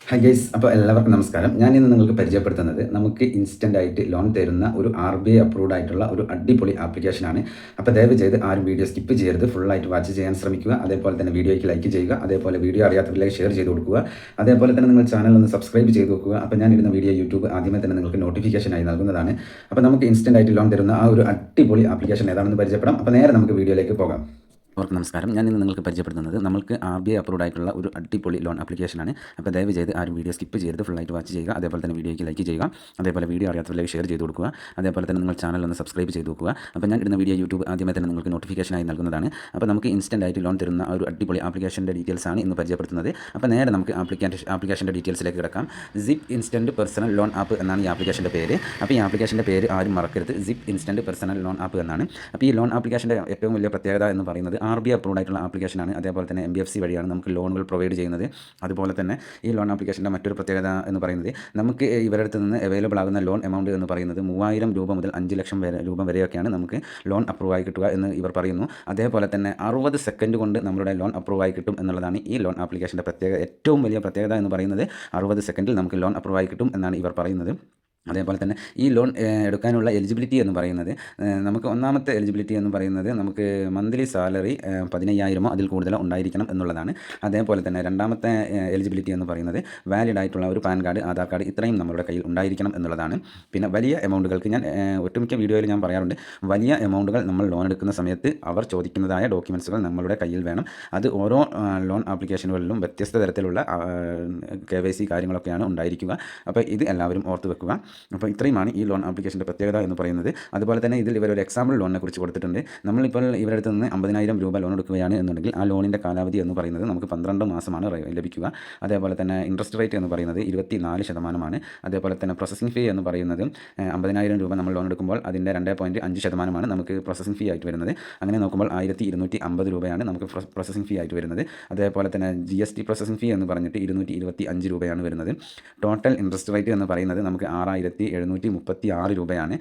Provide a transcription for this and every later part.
Hi guys, അപ്പോൾ എല്ലാവർക്കും നമസ്കാരം. ഞാൻ ഇന്ന് നിങ്ങൾക്ക് പരിചയപ്പെടുത്തുന്നത് നമുക്ക് ഇൻസ്റ്റൻ്റ് ആയിട്ട് ലോൺ തരുന്ന ഒരു RBI അപ്രൂവ്ഡ് ആയിട്ടുള്ള ഒരു അടിപൊളി ആപ്ലിക്കേഷനാണ്. അപ്പോൾ ദയവ് ചെയ്ത് ആരും വീഡിയോ സ്കിപ്പ് ചെയ്യരുത്, ഫുള്ളായിട്ട് വാച്ച് ചെയ്യാൻ ശ്രമിക്കുക. അതേപോലെ തന്നെ വീഡിയോയ്ക്ക് ലൈക്ക് ചെയ്യുക, അതേപോലെ വീഡിയോ അറിയാത്തവരിലേക്ക് ഷെയർ ചെയ്ത് കൊടുക്കുക. അതേപോലെ തന്നെ നിങ്ങൾ ചാനൽ ഒന്ന് സബ്സ്ക്രൈബ് ചെയ്ത് വെക്കുക. അപ്പോൾ ഞാൻ ഇടുന്ന വീഡിയോ യൂട്യൂബ് ആദ്യമേ തന്നെ നിങ്ങൾക്ക് നോട്ടിഫിക്കേഷനായി നൽകുന്നതാണ്. അപ്പോൾ നമുക്ക് ഇൻസ്റ്റൻ്റ് ആയിട്ട് ലോൺ തരുന്ന ആ ഒരു അടിപൊളി ആപ്ലിക്കേഷൻ ഏതാണെന്ന് പരിചയപ്പെടാം. അപ്പോൾ നേരെ നമുക്ക് വീഡിയോയിലേക്ക് പോകാം. അവർക്ക് നമസ്കാരം. ഞാൻ ഇന്ന് നിങ്ങൾക്ക് പരിചയപ്പെടുത്തുന്നത് നമുക്ക് RBI അപ്രൂവ്ഡ് ആയിട്ടുള്ള ഒരു അടിപൊളി ലോൺ ആപ്ലിക്കേഷനാണ്. അപ്പോൾ ദയവ് ചെയ്ത് ആരും വീഡിയോ സ്കിപ്പ് ചെയ്ത് ഫുള്ളായിട്ട് വാച്ച് ചെയ്യുക. അതേപോലെ തന്നെ വീഡിയോയ്ക്ക് ലൈക്ക് ചെയ്യുക, അതേപോലെ വീഡിയോ അറിയാത്തവരിലേക്ക് ഷെയർ ചെയ്ത് കൊടുക്കുക. അതേപോലെ തന്നെ നിങ്ങൾ ചാനൽ ഒന്ന് സബ്സ്ക്രൈബ് ചെയ്ത് വെക്കുക. അപ്പോൾ ഞാൻ ഇടുന്ന വീഡിയോ യൂട്യൂബ് ആദ്യമേ തന്നെ നിങ്ങൾക്ക് നോട്ടിഫിക്കേഷനായി നൽകുന്നതാണ്. അപ്പോൾ നമുക്ക് ഇൻസ്റ്റൻ്റ് ആയിട്ട് ലോൺ തരുന്ന ഒരു അടിപൊളി ആപ്ലിക്കേഷൻ്റെ ഡീറ്റെയിൽസാണ് ഇന്ന് പരിചയപ്പെടുത്തുന്നത്. അപ്പോൾ നേരെ നമുക്ക് ആപ്ലിക്കേഷൻ്റെ ഡീറ്റെയിൽസിലേക്ക് കിടക്കാം. Zip instant personal loan app എന്നാണ് ഈ ആപ്ലിക്കേഷൻ്റെ പേര്. അപ്പോൾ ഈ ആപ്ലിക്കേഷൻ്റെ പേര് ആരും മറക്കരുത്, zip instant personal loan app എന്നാണ്. അപ്പോൾ ഈ ലോൺ ആപ്ലിക്കേഷൻ്റെ ഏറ്റവും വലിയ പ്രത്യേകത എന്ന് പറയുന്നത് RBI അപ്രൂവ്ഡ് ആയിട്ടുള്ള ആപ്ലിക്കേഷനാണ്. അതേപോലെ തന്നെ MBFC വഴിയാണ് നമുക്ക് ലോണുകൾ പ്രൊവൈഡ് ചെയ്യുന്നത്. അതുപോലെ തന്നെ ഈ ലോൺ ആപ്ലിക്കേഷൻ്റെ മറ്റൊരു പ്രത്യേകത എന്ന് പറയുന്നത് നമുക്ക് ഇവരുടെ അടുത്ത് നിന്ന് അവൈലബിൾ ആകുന്ന ലോൺ എമൗണ്ട് എന്ന് പറയുന്നത് 3000 രൂപ മുതൽ 5 ലക്ഷം രൂപ വരെയൊക്കെയാണ് നമുക്ക് ലോൺ അപ്രൂവ് ആയി കിട്ടുക എന്ന് ഇവർ പറയുന്നു. അതേപോലെ തന്നെ 60 സെക്കൻഡ് കൊണ്ട് നമ്മുടെ ലോൺ അപ്രൂവ് ആയി കിട്ടും എന്നുള്ളതാണ് ഈ ലോൺ ആപ്ലിക്കേഷൻ്റെ ഏറ്റവും വലിയ പ്രത്യേകത എന്ന് പറയുന്നത്. 60 സെക്കൻഡിൽ നമുക്ക് ലോൺ അപ്രൂവ് ആയി കിട്ടും എന്നാണ് ഇവർ പറയുന്നത്. അതേപോലെ തന്നെ ഈ ലോൺ എടുക്കാനുള്ള എലിജിബിലിറ്റി എന്ന് പറയുന്നത്, നമുക്ക് ഒന്നാമത്തെ എലിജിബിലിറ്റി എന്ന് പറയുന്നത് നമുക്ക് മന്ത്ലി സാലറി 15,000 അതിൽ കൂടുതലോ ഉണ്ടായിരിക്കണം എന്നുള്ളതാണ്. അതേപോലെ തന്നെ രണ്ടാമത്തെ എലിജിബിലിറ്റി എന്ന് പറയുന്നത് വാലിഡ് ആയിട്ടുള്ള ഒരു പാൻ കാർഡ്, ആധാർ കാർഡ് ഇത്രയും നമ്മുടെ കയ്യിൽ ഉണ്ടായിരിക്കണം എന്നുള്ളതാണ്. പിന്നെ വലിയ എമൗണ്ടുകൾക്ക് ഞാൻ ഒട്ടുമിക്ക വീഡിയോയിൽ ഞാൻ പറയാറുണ്ട്, വലിയ എമൗണ്ടുകൾ നമ്മൾ ലോൺ എടുക്കുന്ന സമയത്ത് അവർ ചോദിക്കുന്നതായ ഡോക്യുമെൻറ്റ്സുകൾ നമ്മളുടെ കയ്യിൽ വേണം. അത് ഓരോ ലോൺ ആപ്ലിക്കേഷനുകളിലും വ്യത്യസ്ത തരത്തിലുള്ള KYC കാര്യങ്ങളൊക്കെയാണ് ഉണ്ടായിരിക്കുക. അപ്പോൾ ഇത് എല്ലാവരും ഓർത്ത് വെക്കുക. അപ്പോൾ ഇത്രയുമാണ് ഈ ലോൺ ആപ്ലിക്കേഷൻ്റെ പ്രത്യേകത എന്ന് പറയുന്നത്. അതുപോലെ തന്നെ ഇതിൽ ഇവരൊരു എക്സാമ്പിൾ ലോണിനെ കുറിച്ച് കൊടുത്തിട്ടുണ്ട്. നമ്മളിപ്പോൾ ഇവരുടെ അടുത്ത് നിന്ന് 50,000 രൂപ ലോൺ എടുക്കുകയാണ് എന്നുണ്ടെങ്കിൽ ആ ലോണിൻ്റെ കാലാവധി എന്ന് പറയുന്നത് നമുക്ക് 12 മാസമാണ് ലഭിക്കുക. അതേപോലെ തന്നെ ഇൻട്രസ്റ്റ് റേറ്റ് എന്ന് പറയുന്നത് 24%. അതേപോലെ തന്നെ പ്രോസസ്സിംഗ് ഫീ എന്ന് പറയുന്നത് 50,000 രൂപ നമ്മൾ ലോൺ എടുക്കുമ്പോൾ അതിൻ്റെ 2.5% നമുക്ക് പ്രോസസ്സിംഗ് ഫീ ആയിട്ട് വരുന്നത്. അങ്ങനെ നോക്കുമ്പോൾ 1,250 രൂപയാണ് നമുക്ക് പ്രോസസ്സിംഗ് ഫീ ആയിട്ട് വരുന്നത്. അതേപോലെ തന്നെ GST പ്രോസസ്സിംഗ് ഫീ എന്ന് പറഞ്ഞിട്ട് 225 രൂപയാണ് വരുന്നത്. ടോട്ടൽ ഇൻട്രസ്റ്റ് റേറ്റ് എന്ന് പറയുന്നത് നമുക്ക് 6,736 രൂപയാണ്.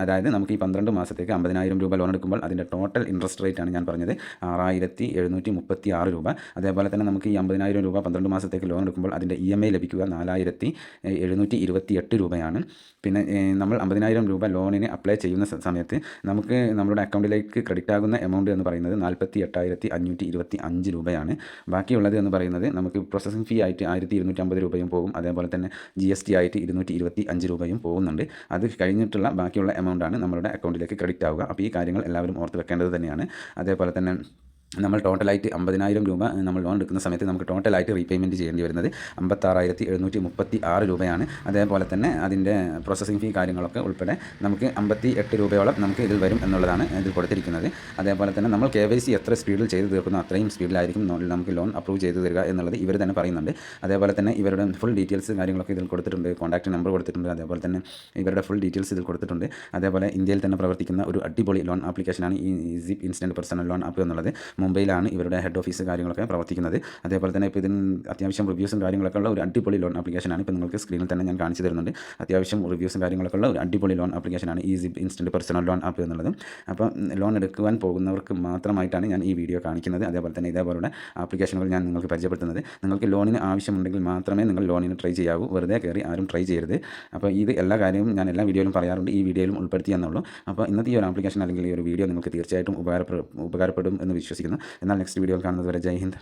അതായത് നമുക്ക് ഈ 12 മാസത്തേക്ക് 50,000 രൂപ ലോൺ എടുക്കുമ്പോൾ അതിൻ്റെ ടോട്ടൽ ഇൻട്രസ്റ്റ് റേറ്റ് ആണ് ഞാൻ പറഞ്ഞത്, 6,736 രൂപ. അതേപോലെ തന്നെ നമുക്ക് ഈ 50,000 രൂപ 12 മാസത്തേക്ക് ലോൺ എടുക്കുമ്പോൾ അതിൻ്റെ EMI ലഭിക്കുക 4,728 രൂപയാണ്. പിന്നെ നമ്മൾ 50,000 രൂപ ലോണിന് അപ്ലൈ ചെയ്യുന്ന സമയത്ത് നമുക്ക് നമ്മുടെ അക്കൗണ്ടിലേക്ക് ക്രെഡിറ്റ് ആകുന്ന എമൗണ്ട് എന്ന് പറയുന്നത് 48,525 രൂപയാണ്. ബാക്കിയുള്ളത് എന്ന് പറയുന്നത് നമുക്ക് പ്രോസസ്സിംഗ് ഫീ ആയിട്ട് 1,250 രൂപയും പോകും. അതേപോലെ തന്നെ GST ആയിട്ട് 225 രൂപയും പോകുന്നുണ്ട്. അത് കഴിഞ്ഞിട്ടുള്ള ബാക്കിയുള്ള എമൗണ്ടാണ് നമ്മളുടെ അക്കൗണ്ടിലേക്ക് ക്രെഡിറ്റ് ആവുക. അപ്പോൾ ഈ കാര്യങ്ങൾ എല്ലാവരും ഓർത്ത് വെക്കേണ്ടത് തന്നെയാണ്. അതേപോലെ തന്നെ നമ്മൾ ടോട്ടലായിട്ട് 50,000 രൂപ നമ്മൾ ലോൺ എടുക്കുന്ന സമയത്ത് നമുക്ക് ടോട്ടലായിട്ട് റീപേയ്മെൻറ്റ് ചെയ്യേണ്ടി വരുന്നത് 56,736 രൂപയാണ്. അതേപോലെ തന്നെ അതിൻ്റെ പ്രോസസ്സിംഗ് ഫീ കാര്യങ്ങളൊക്കെ ഉൾപ്പെടെ നമുക്ക് 58 രൂപയോളം നമുക്ക് ഇതിൽ വരും എന്നുള്ളതാണ് ഇതിൽ കൊടുത്തിരിക്കുന്നത്. അതേപോലെ തന്നെ നമ്മൾ KYC എത്ര സ്പീഡിൽ ചെയ്ത് തീർക്കുന്നു അത്രയും സ്പീഡിലായിരിക്കും നമുക്ക് ലോൺ അപ്രൂവ് ചെയ്ത് തരിക എന്നുള്ളത് ഇവർ തന്നെ പറയുന്നുണ്ട്. അതേപോലെ തന്നെ ഇവരുടെ ഫുൾ ഡീറ്റെയിൽസ് കാര്യങ്ങളൊക്കെ ഇതിൽ കൊടുത്തിട്ടുണ്ട്, കോൺടാക്റ്റ് നമ്പർ കൊടുത്തിട്ടുണ്ട്. അതേപോലെ തന്നെ ഇവരുടെ ഫുൾ ഡീറ്റെയിൽസ് ഇതിൽ കൊടുത്തിട്ടുണ്ട്. അതേപോലെ ഇന്ത്യയിൽ തന്നെ പ്രവർത്തിക്കുന്ന ഒരു അടിപൊളി ലോൺ ആപ്ലിക്കേഷനാണ് ഈ zip instant personal loan app എന്നുള്ളത്. മുംബൈയിലാണ് ഇവരുടെ ഹെഡ് ഓഫീസ് കാര്യങ്ങളൊക്കെ പ്രവർത്തിക്കുന്നത്. അതേപോലെ തന്നെ ഇപ്പോൾ ഇതിന് അത്യാവശ്യം റിവ്യൂസും കാര്യങ്ങളൊക്കെ ഉള്ള ഒരു അടിപൊളി ലോൺ ആപ്ലിക്കേഷനാണ്. ഇപ്പോൾ നിങ്ങൾക്ക് സ്ക്രീനിൽ തന്നെ ഞാൻ കാണിച്ചു തരുന്നുണ്ട്. അത്യാവശ്യം റിവ്യൂസും കാര്യങ്ങളൊക്കെ ഉള്ള ഒരു അടിപൊളി ലോൺ ആപ്ലിക്കേഷനാണ് ഈ zip instant personal loan app എന്നുള്ളത്. അപ്പോൾ ലോൺ എടുക്കുവാൻ പോകുന്നവർക്ക് മാത്രമായിട്ടാണ് ഞാൻ ഈ വീഡിയോ കാണിക്കുന്നത്. അതേപോലെ തന്നെ ഇതേപോലുള്ള ആപ്ലിക്കേഷനുകൾ ഞാൻ നിങ്ങൾക്ക് പരിചയപ്പെടുത്തുന്നത്. നിങ്ങൾക്ക് ലോണിന് ആവശ്യമുണ്ടെങ്കിൽ മാത്രമേ നിങ്ങൾ ലോണിന് ട്രൈ ചെയ്യാവൂ, വെറുതെ കയറി ആരും ട്രൈ ചെയ്യരുത്. അപ്പോൾ ഇത് എല്ലാ കാര്യവും ഞാൻ എല്ലാ വീഡിയോയിലും പറയാറുണ്ട്, ഈ വീഡിയോയിലും ഉൾപ്പെടുത്തി എന്നുള്ളൂ. അപ്പോൾ ഇന്നത്തെ ഈ ഒരു ആപ്ലിക്കേഷൻ അല്ലെങ്കിൽ ഈ ഒരു വീഡിയോ നിങ്ങൾക്ക് തീർച്ചയായിട്ടും ഉപകാരപ്പെടും എന്ന് വിശ്വസിക്കുന്നു. എന്നാൽ നെക്സ്റ്റ് വീഡിയോയിൽ കാണുന്നത് വരെ ജയ് ഹിന്ദ്.